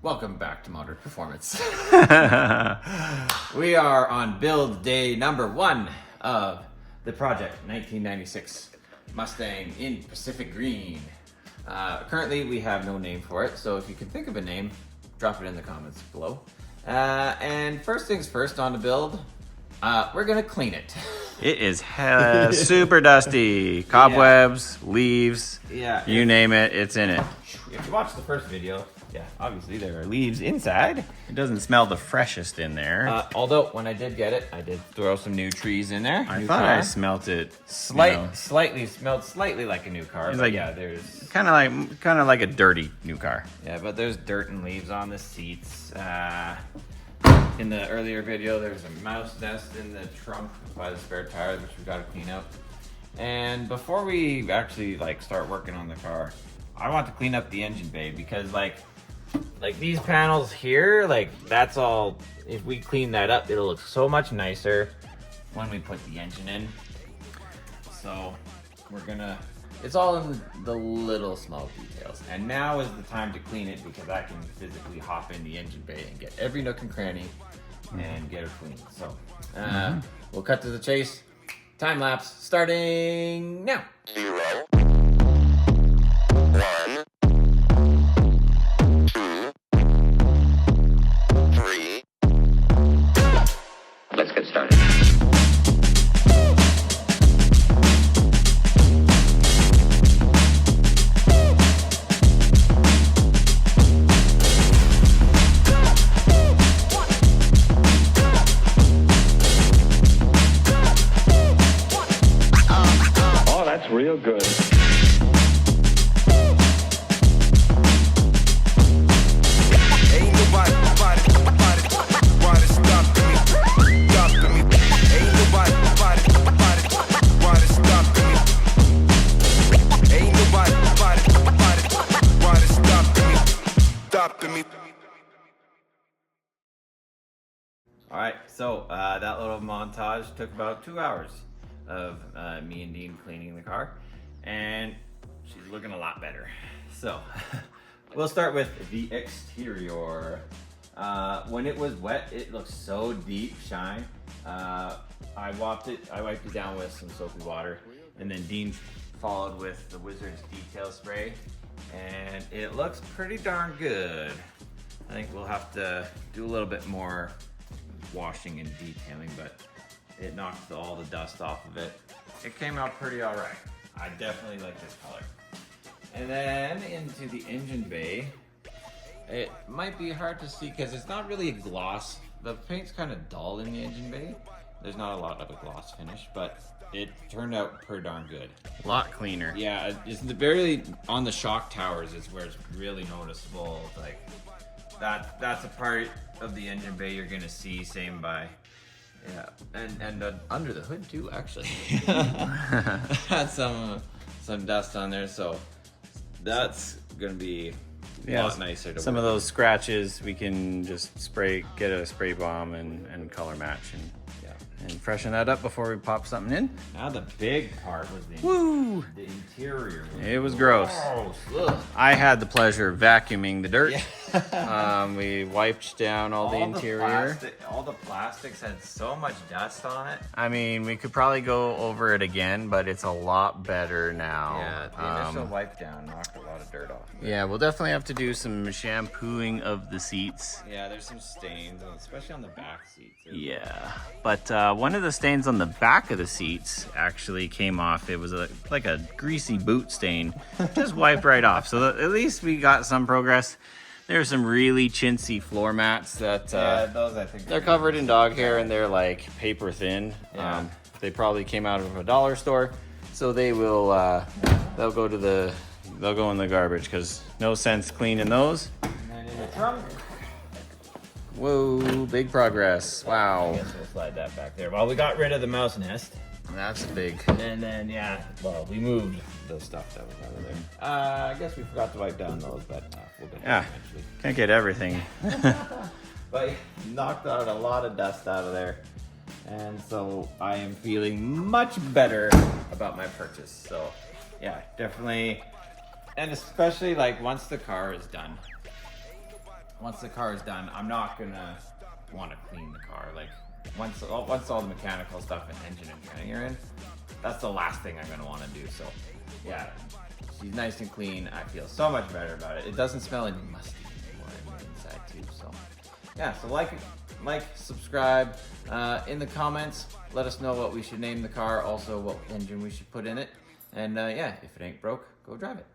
Welcome back to Modern Performance. We are on build day number 1 of the project 1996 Mustang in Pacific Green. Currently we have no name for it, so if you can think of a name, drop it in the comments below. And first things first on the build, we're gonna clean it. It is super dusty. Cobwebs, leaves, you name it, it's in it. If you watched the first video, obviously there are leaves inside. It doesn't smell the freshest in there. Although when I did get it, I did throw some new trees in there. I thought I smelt it. Slightly smelled slightly like a new car. It's but like, there's kind of like a dirty new car. Yeah, but there's dirt and leaves on the seats. In the earlier video, there's a mouse nest in the trunk by the spare tires, which we got to clean up. And before we actually start working on the car, I want to clean up the engine bay because like these panels here, that's all. If we clean that up, it'll look so much nicer when we put the engine in. So we're gonna. It's all in the little small details. And now is the time to clean it because I can physically hop in the engine bay and get every nook and cranny and get her clean. So we'll cut to the chase. Time lapse starting now. 0, 1, 2, 3. Let's get started. Real good. Ain't nobody want to stop me. Ain't nobody want to stop me. Ain't nobody want to stop me. All right, so that little montage took about 2 hours of me and Dean cleaning the car, and she's looking a lot better. So we'll start with the exterior. When it was wet, it looked so deep shine. I wiped it down with some soapy water, and then Dean followed with the Wizard's detail spray, and it looks pretty darn good. I think we'll have to do a little bit more washing and detailing, but it knocked all the dust off of it. It came out pretty all right. I definitely like this color. And then into the engine bay. It might be hard to see because it's not really a gloss. The paint's kind of dull in the engine bay. There's not a lot of a gloss finish, but it turned out pretty darn good. A lot cleaner. Yeah, it's very on the shock towers is where it's really noticeable. Like that's a part of the engine bay you're gonna see. Same by. Yeah, and under the hood too, actually. Had some dust on there, so that's gonna be a lot nicer to some work of those scratches we can just get a spray bomb and color match and freshen that up before we pop something in. Now the big part was the interior. It was gross. Ugh. I had the pleasure of vacuuming the dirt. We wiped down all the interior. All the plastics had so much dust on it. I mean, we could probably go over it again, but it's a lot better now. Yeah, the initial wipe down knocked a lot of dirt off. Yeah, we'll definitely have to do some shampooing of the seats. Yeah, there's some stains, especially on the back seats. Yeah, but one of the stains on the back of the seats actually came off. It was like a greasy boot stain. Just wiped right off. So at least we got some progress. There's some really chintzy floor mats that those I think they're covered in dog hair and they're like paper thin. Yeah. They probably came out of a dollar store, so they will they'll go in the garbage because no sense cleaning those. And then in the trunk. Whoa, big progress. Wow. I guess we'll slide that back there. Well, we got rid of the mouse nest. That's big. And then, we moved the stuff that was out of there. I guess we forgot to wipe down those, but we'll get there eventually. Can't get everything. But knocked out a lot of dust out of there. And so I am feeling much better about my purchase. So, definitely. And especially once the car is done, once the car is done, I'm not gonna want to clean the car. Like once all the mechanical stuff and engine and training are in, that's the last thing I'm gonna want to do. So yeah, she's nice and clean. I feel so much better about it. It doesn't smell any musty anymore on the inside too. So yeah, so like, subscribe. In the comments, let us know what we should name the car. Also, what engine we should put in it. And yeah, if it ain't broke, go drive it.